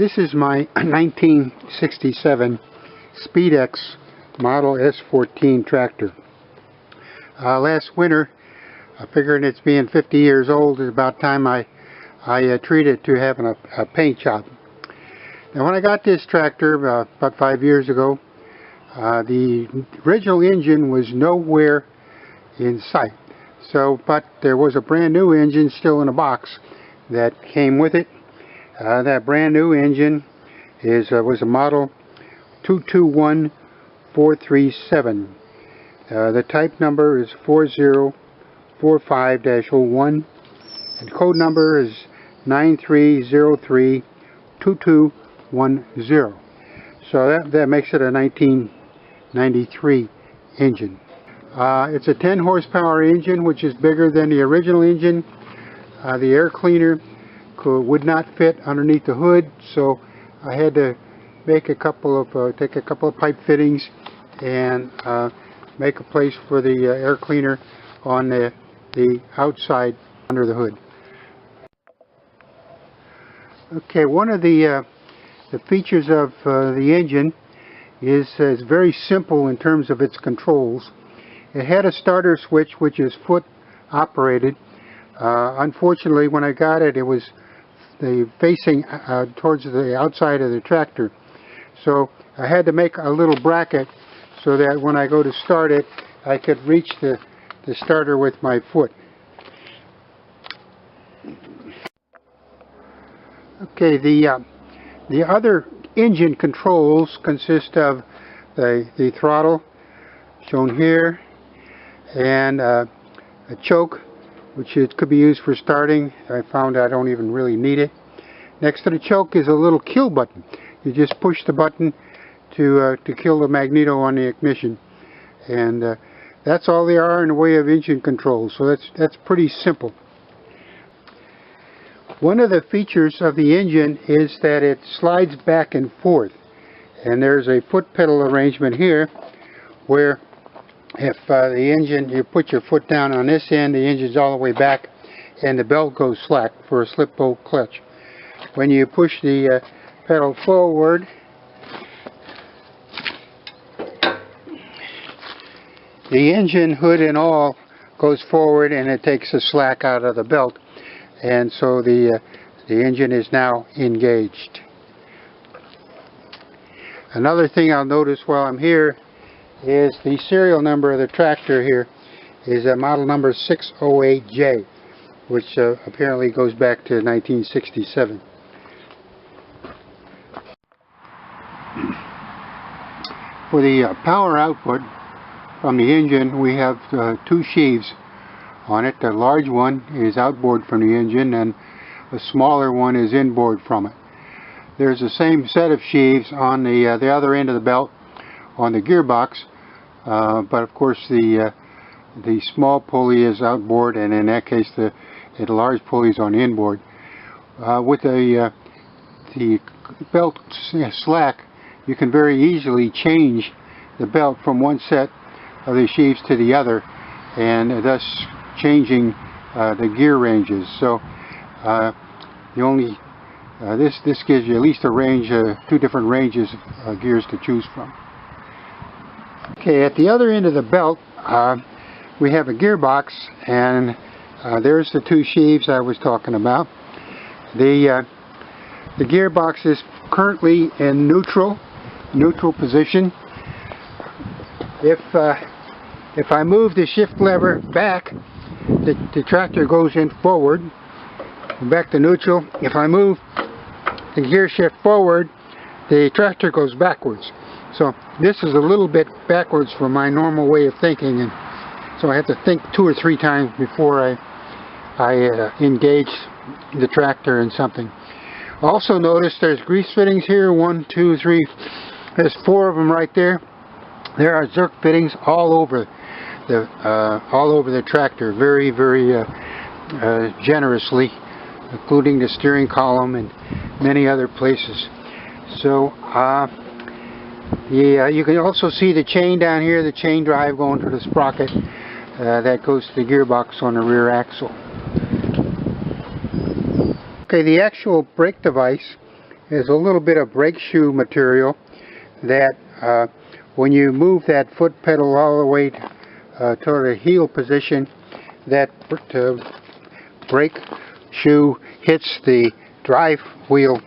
This is my 1967 Speedex Model S14 tractor. Last winter, figuring it's being 50 years old, it's about time I treat it to having a paint job. Now, when I got this tractor about 5 years ago, the original engine was nowhere in sight. But there was a brand new engine still in a box that came with it. That brand new engine was a model 221437. The type number is 4045-01, and code number is 93032210. So that makes it a 1993 engine. It's a 10 horsepower engine, which is bigger than the original engine. The air cleaner would not fit underneath the hood, so I had to make take a couple of pipe fittings and make a place for the air cleaner on the outside under the hood. Okay, one of the features of the engine is very simple in terms of its controls. It had a starter switch, which is foot operated. Unfortunately, when I got it, it was facing towards the outside of the tractor. So I had to make a little bracket so that when I go to start it, I could reach the starter with my foot. Okay, the other engine controls consist of the throttle, shown here, and a choke, which could be used for starting. I found I don't even really need it. Next to the choke is a little kill button. You just push the button to kill the magneto on the ignition, and that's all they are in the way of engine controls. So that's pretty simple. One of the features of the engine is that it slides back and forth, and there's a foot pedal arrangement here where if the engine, you put your foot down on this end, the engine's all the way back and the belt goes slack for a slip bolt clutch. When you push the pedal forward, the engine hood and all goes forward and it takes the slack out of the belt, and so the engine is now engaged. Another thing I'll notice while I'm here is the serial number of the tractor here is model number 608J, which apparently goes back to 1967. For the power output from the engine, we have two sheaves on it. The large one is outboard from the engine, and the smaller one is inboard from it. There's the same set of sheaves on the other end of the belt on the gearbox, but of course the small pulley is outboard, and in that case the large pulley is on inboard. With the belt slack, you can very easily change the belt from one set of the sheaves to the other, and thus changing the gear ranges. So this gives you at least a range, two different ranges of gears to choose from. Okay, at the other end of the belt, we have a gearbox, and there's the two sheaves I was talking about. The gearbox is currently in neutral position. If I move the shift lever back, the tractor goes in forward, back to neutral. If I move the gear shift forward, the tractor goes backwards. So this is a little bit backwards from my normal way of thinking, and so I have to think 2 or 3 times before I engage the tractor in something. Also notice there's grease fittings here. 1, 2, 3. There's 4 of them right there. There are Zerk fittings all over the tractor, very generously, including the steering column and many other places. So you can also see the chain down here, the chain drive going to the sprocket that goes to the gearbox on the rear axle. Okay, the actual brake device is a little bit of brake shoe material that when you move that foot pedal all the way toward the heel position, that brake shoe hits the drive wheel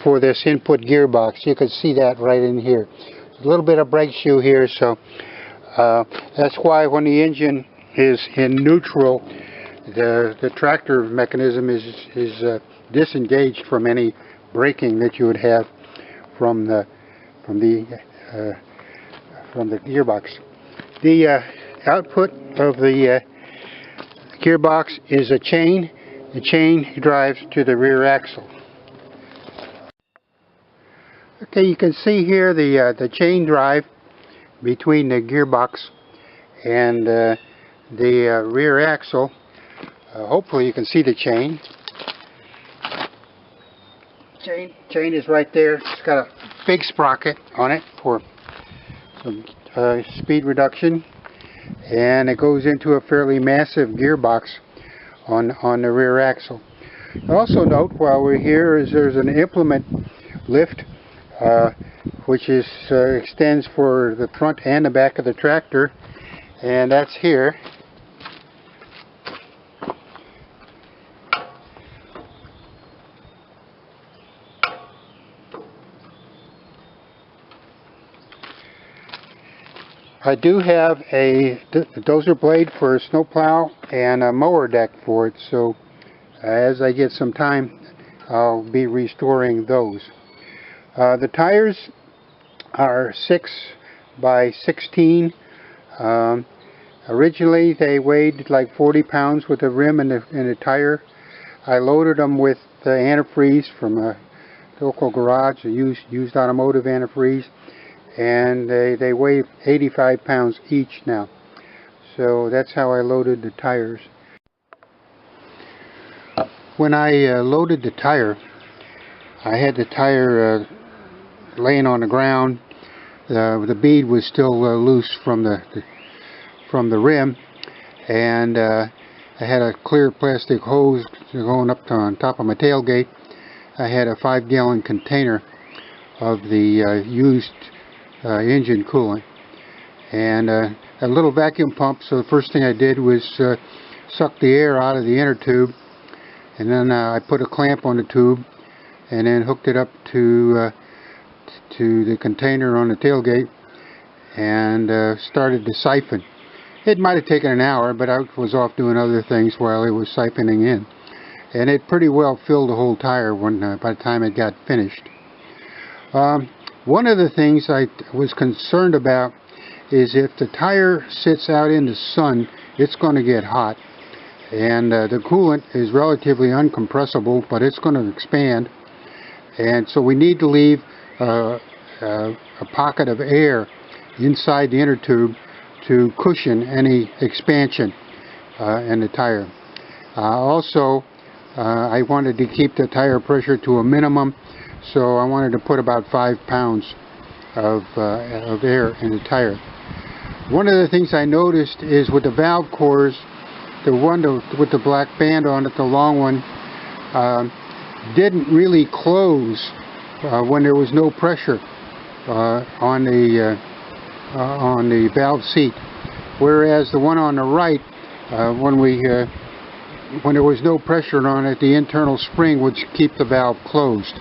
for this input gearbox. You can see that right in here. A little bit of brake shoe here, so that's why when the engine is in neutral, the tractor mechanism is disengaged from any braking that you would have from the gearbox. The output of the gearbox is a chain. The chain drives to the rear axle. Okay, you can see here the chain drive between the gearbox and the rear axle. Hopefully you can see the chain. Chain is right there. It's got a big sprocket on it for some speed reduction, and it goes into a fairly massive gearbox on the rear axle. Also note, while we're here, is there's an implement lift which extends for the front and the back of the tractor, and that's here. I do have a dozer blade for a snowplow and a mower deck for it, so as I get some time I'll be restoring those. The tires are 6 by 16. Originally they weighed like 40 pounds with a rim and a tire. I loaded them with antifreeze from a local garage, a used automotive antifreeze, and they weigh 85 pounds each now. So that's how I loaded the tires. When I loaded the tire, I had the tire laying on the ground. The bead was still loose from the rim, and I had a clear plastic hose going up on top of my tailgate. I had a 5-gallon container of the used engine coolant and a little vacuum pump. So the first thing I did was suck the air out of the inner tube, and then I put a clamp on the tube and then hooked it up to the container on the tailgate and started to siphon. It might have taken an hour, but I was off doing other things while it was siphoning in, and it pretty well filled the whole tire by the time it got finished. One of the things I was concerned about is if the tire sits out in the sun, it's going to get hot, and the coolant is relatively uncompressible, but it's going to expand, and so we need to leave a pocket of air inside the inner tube to cushion any expansion in the tire. Also, I wanted to keep the tire pressure to a minimum, so I wanted to put about 5 pounds of air in the tire. One of the things I noticed is with the valve cores, the one with the black band on it, the long one, didn't really close when there was no pressure on the valve seat, whereas the one on the right, when there was no pressure on it, the internal spring would keep the valve closed.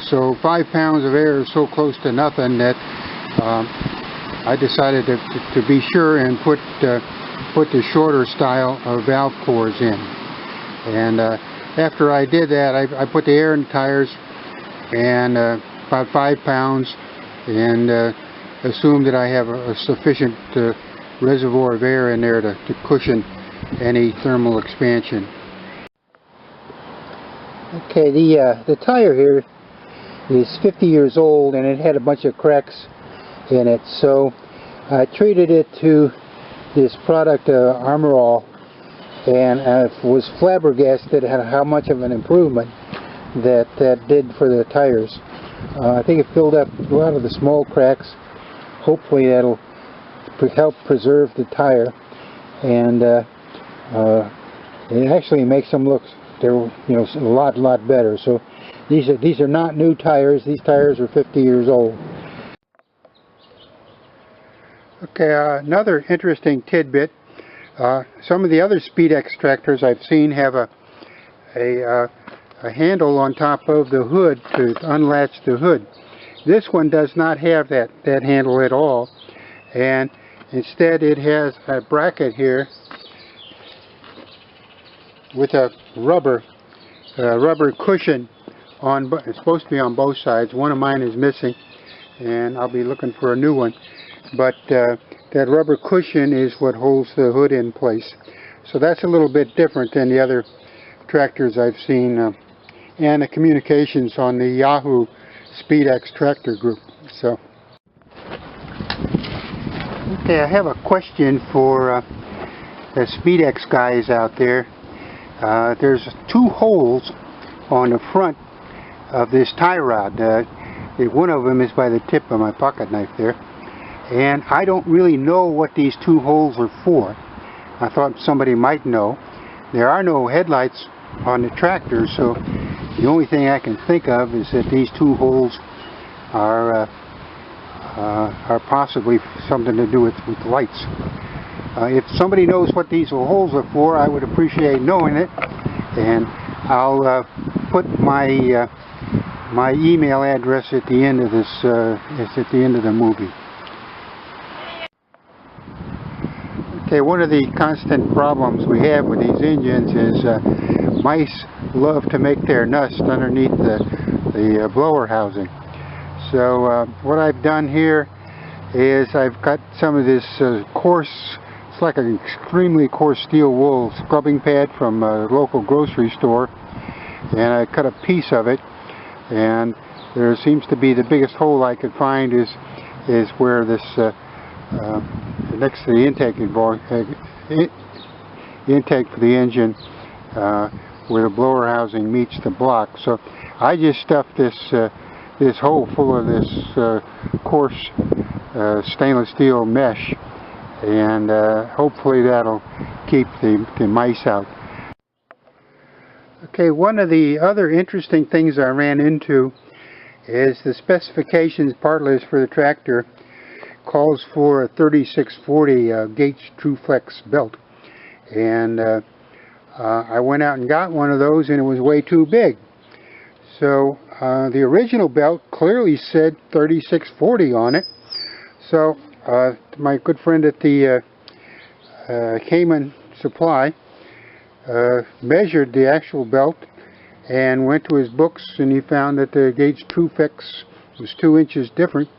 So 5 pounds of air is so close to nothing that I decided to be sure and put the shorter style of valve cores in. And after I did that, I put the air in the tires, and about 5 pounds, and assume that I have a sufficient reservoir of air in there to cushion any thermal expansion. Okay, the tire here is 50 years old, and it had a bunch of cracks in it, so I treated it to this product Armor All, and I was flabbergasted at how much of an improvement that did for the tires. I think it filled up a lot of the small cracks. Hopefully that'll help preserve the tire, and it actually makes them look, a lot better. So These are not new tires. These tires are 50 years old. Okay, another interesting tidbit. Some of the other Speedex tractors I've seen have a handle on top of the hood to unlatch the hood. This one does not have that handle at all, and instead it has a bracket here with a rubber cushion on. It's supposed to be on both sides. One of mine is missing, and I'll be looking for a new one. But that rubber cushion is what holds the hood in place. So that's a little bit different than the other tractors I've seen, and the communications on the Yahoo Speedex tractor group. So, okay, I have a question for the Speedex guys out there. There's 2 holes on the front of this tie rod. One of them is by the tip of my pocket knife there. And I don't really know what these 2 holes are for. I thought somebody might know. There are no headlights on the tractor, so the only thing I can think of is that these 2 holes are possibly something to do with lights. If somebody knows what these holes are for, I would appreciate knowing it, and I'll put my my email address at the end of this. It's at the end of the movie. Okay, one of the constant problems we have with these engines is mice love to make their nest underneath the blower housing. So what I've done here is I've got some of this coarse, it's like an extremely coarse steel wool scrubbing pad from a local grocery store, and I cut a piece of it, and there seems to be the biggest hole I could find is where this next to the intake for the engine, where the blower housing meets the block. So I just stuffed this hole full of this coarse stainless steel mesh, and hopefully that'll keep the mice out. Okay, one of the other interesting things I ran into is the specifications part list for the tractor calls for a 3640 Gates TrueFlex belt, and I went out and got one of those, and it was way too big. So the original belt clearly said 3640 on it. So my good friend at the Cayman Supply measured the actual belt and went to his books, and he found that the Gates TrueFlex was 2 inches different,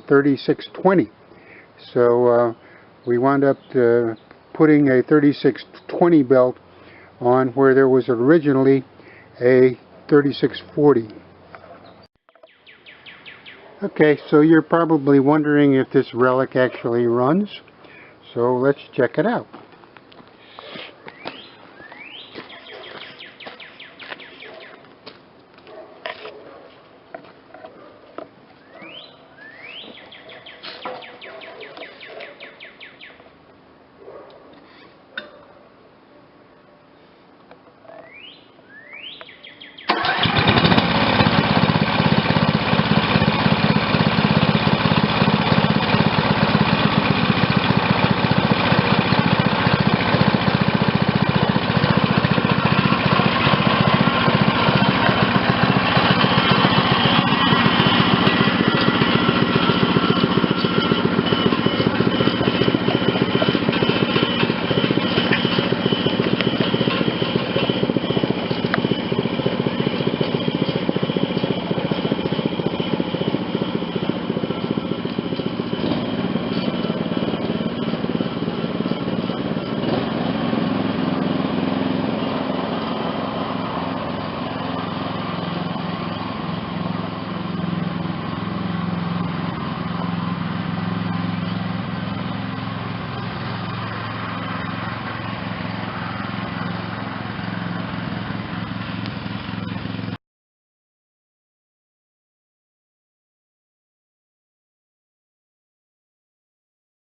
3620. So we wound up putting a 3620 belt on where there was originally a 3640. Okay, so you're probably wondering if this relic actually runs, so let's check it out.